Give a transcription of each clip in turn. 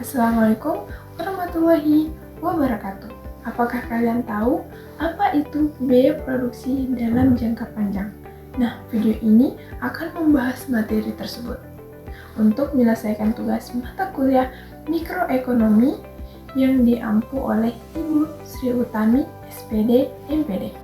Assalamualaikum warahmatullahi wabarakatuh. Apakah kalian tahu apa itu biaya produksi dalam jangka panjang? Nah, video ini akan membahas materi tersebut. Untuk menyelesaikan tugas mata kuliah mikroekonomi yang diampu oleh Ibu Sri Utami, SPD, MPD.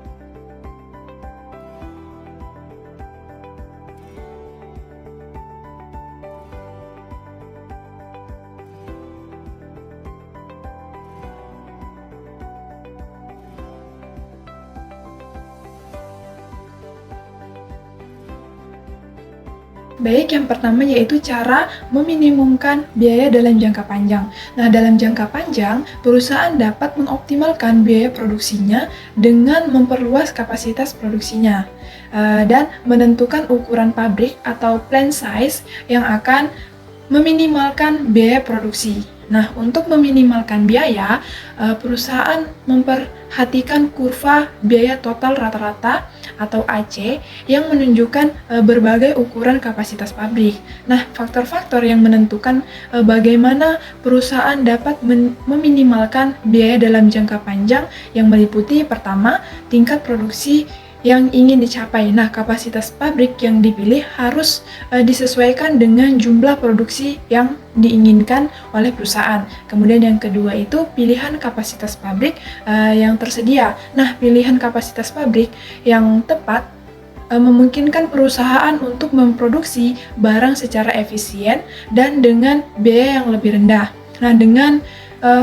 Baik, yang pertama yaitu cara meminimumkan biaya dalam jangka panjang. Nah, dalam jangka panjang, perusahaan dapat mengoptimalkan biaya produksinya dengan memperluas kapasitas produksinya dan menentukan ukuran pabrik atau plant size yang akan meminimalkan biaya produksi. Nah, untuk meminimalkan biaya, perusahaan memperhatikan kurva biaya total rata-rata atau AC yang menunjukkan berbagai ukuran kapasitas pabrik. Nah, faktor-faktor yang menentukan bagaimana perusahaan dapat meminimalkan biaya dalam jangka panjang yang meliputi pertama, tingkat produksi yang ingin dicapai. Nah, kapasitas pabrik yang dipilih harus disesuaikan dengan jumlah produksi yang diinginkan oleh perusahaan. Kemudian yang kedua itu pilihan kapasitas pabrik yang tersedia. Nah, pilihan kapasitas pabrik yang tepat memungkinkan perusahaan untuk memproduksi barang secara efisien dan dengan biaya yang lebih rendah. Nah, dengan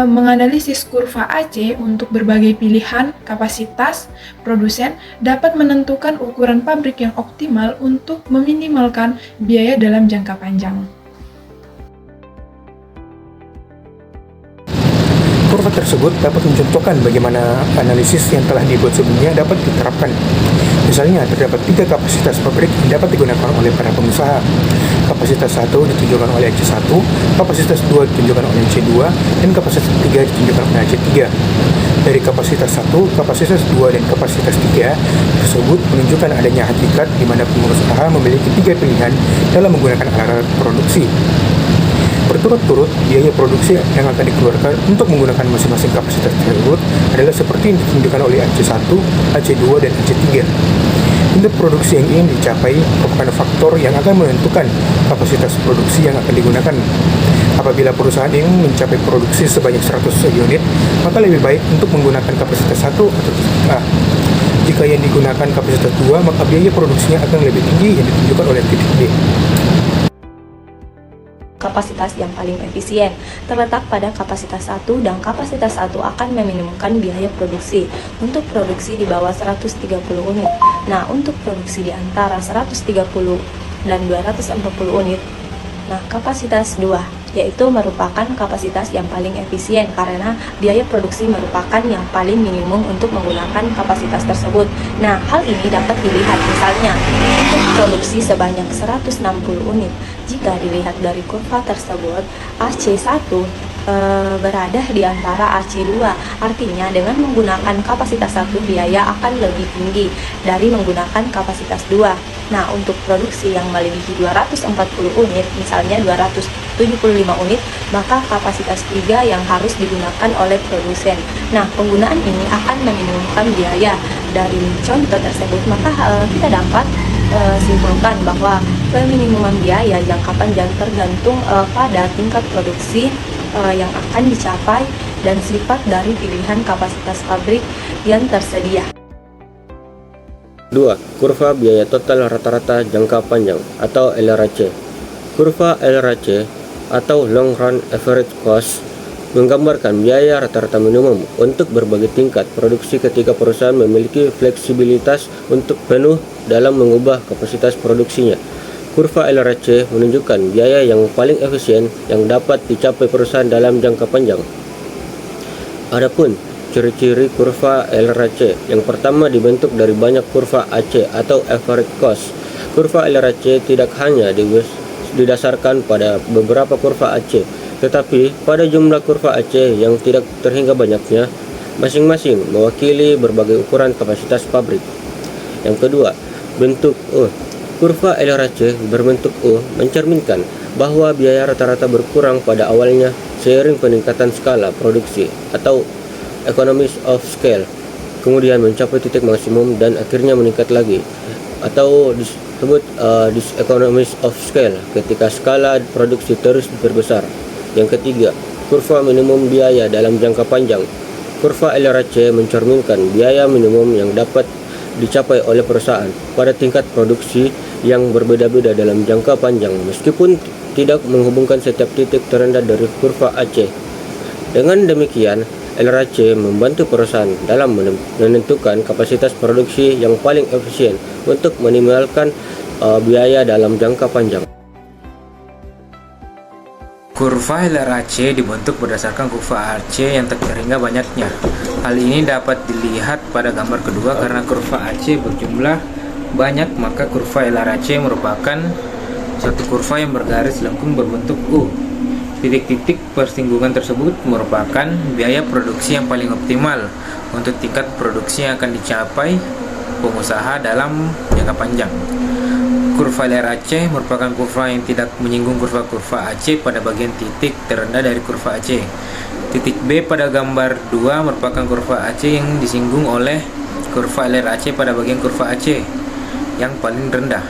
menganalisis kurva AC untuk berbagai pilihan kapasitas, produsen dapat menentukan ukuran pabrik yang optimal untuk meminimalkan biaya dalam jangka panjang. Kurva tersebut dapat mencontohkan bagaimana analisis yang telah dibuat sebelumnya dapat diterapkan. Misalnya, terdapat 3 kapasitas pabrik yang dapat digunakan oleh para pengusaha. Kapasitas 1 ditunjukkan oleh AC1, kapasitas 2 ditunjukkan oleh AC2, dan kapasitas 3 ditunjukkan oleh AC3. Dari kapasitas 1, kapasitas 2, dan kapasitas 3 tersebut menunjukkan adanya hakikat di mana pengusaha memiliki 3 pilihan dalam menggunakan alat produksi. Berturut-turut, biaya produksi yang akan dikeluarkan untuk menggunakan masing-masing kapasitas tersebut adalah seperti yang ditunjukkan oleh AC1, AC2, dan AC3. Tingkat produksi yang ingin dicapai merupakan faktor yang akan menentukan kapasitas produksi yang akan digunakan. Apabila perusahaan ingin mencapai produksi sebanyak 100 unit, maka lebih baik untuk menggunakan kapasitas 1 atau titik A. Jika yang digunakan kapasitas 2, maka biaya produksinya akan lebih tinggi yang ditunjukkan oleh titik B. Kapasitas yang paling efisien terletak pada kapasitas 1 dan kapasitas 1 akan meminimumkan biaya produksi untuk produksi di bawah 130 unit. Nah, untuk produksi di antara 130 dan 240 unit, nah kapasitas 2 yaitu merupakan kapasitas yang paling efisien karena biaya produksi merupakan yang paling minimum untuk menggunakan kapasitas tersebut. Nah, hal ini dapat dilihat misalnya untuk produksi sebanyak 160 unit. Jika dilihat dari kurva tersebut, AC1 berada di antara AC2, artinya dengan menggunakan kapasitas 1 biaya akan lebih tinggi dari menggunakan kapasitas 2. Nah, untuk produksi yang melebihi 240 unit, misalnya 275 unit, maka kapasitas 3 yang harus digunakan oleh produsen. Nah, penggunaan ini akan meminimumkan biaya. Dari contoh tersebut, maka kita dapat simpulkan bahwa peminimuman biaya jangka panjang tergantung pada tingkat produksi yang akan dicapai dan sifat dari pilihan kapasitas pabrik yang tersedia. 2. Kurva biaya total rata-rata jangka panjang atau LRAC. Kurva LRAC atau Long Run Average Cost menggambarkan biaya rata-rata minimum untuk berbagai tingkat produksi ketika perusahaan memiliki fleksibilitas untuk penuh dalam mengubah kapasitas produksinya. Kurva LRAC menunjukkan biaya yang paling efisien yang dapat dicapai perusahaan dalam jangka panjang. Adapun ciri-ciri kurva LRAC, yang pertama dibentuk dari banyak kurva AC atau average cost. Kurva LRAC tidak hanya didasarkan pada beberapa kurva AC, tetapi pada jumlah kurva AC yang tidak terhingga banyaknya, masing-masing mewakili berbagai ukuran kapasitas pabrik. Yang kedua, bentuk U. Kurva LRAC berbentuk U mencerminkan bahwa biaya rata-rata berkurang pada awalnya seiring peningkatan skala produksi atau economies of scale, kemudian mencapai titik maksimum dan akhirnya meningkat lagi, atau disebut diseconomies of scale ketika skala produksi terus diperbesar. Yang ketiga, kurva minimum biaya dalam jangka panjang. Kurva LRAC mencerminkan biaya minimum yang dapat dicapai oleh perusahaan pada tingkat produksi yang berbeda-beda dalam jangka panjang, meskipun tidak menghubungkan setiap titik terendah dari kurva AC. Dengan demikian, LRAC membantu perusahaan dalam menentukan kapasitas produksi yang paling efisien untuk meminimalkan biaya dalam jangka panjang. Kurva LRAC dibentuk berdasarkan kurva AC yang terhingga banyaknya. Hal ini dapat dilihat pada gambar kedua. Karena kurva AC berjumlah banyak, maka kurva LRAC merupakan suatu kurva yang bergaris lengkung berbentuk U. Titik-titik persinggungan tersebut merupakan biaya produksi yang paling optimal untuk tingkat produksi yang akan dicapai pengusaha dalam jangka panjang. Kurva LRAC merupakan kurva yang tidak menyinggung kurva-kurva AC pada bagian titik terendah dari kurva AC. Titik B pada gambar 2 merupakan kurva AC yang disinggung oleh kurva LRAC pada bagian kurva AC yang paling rendah.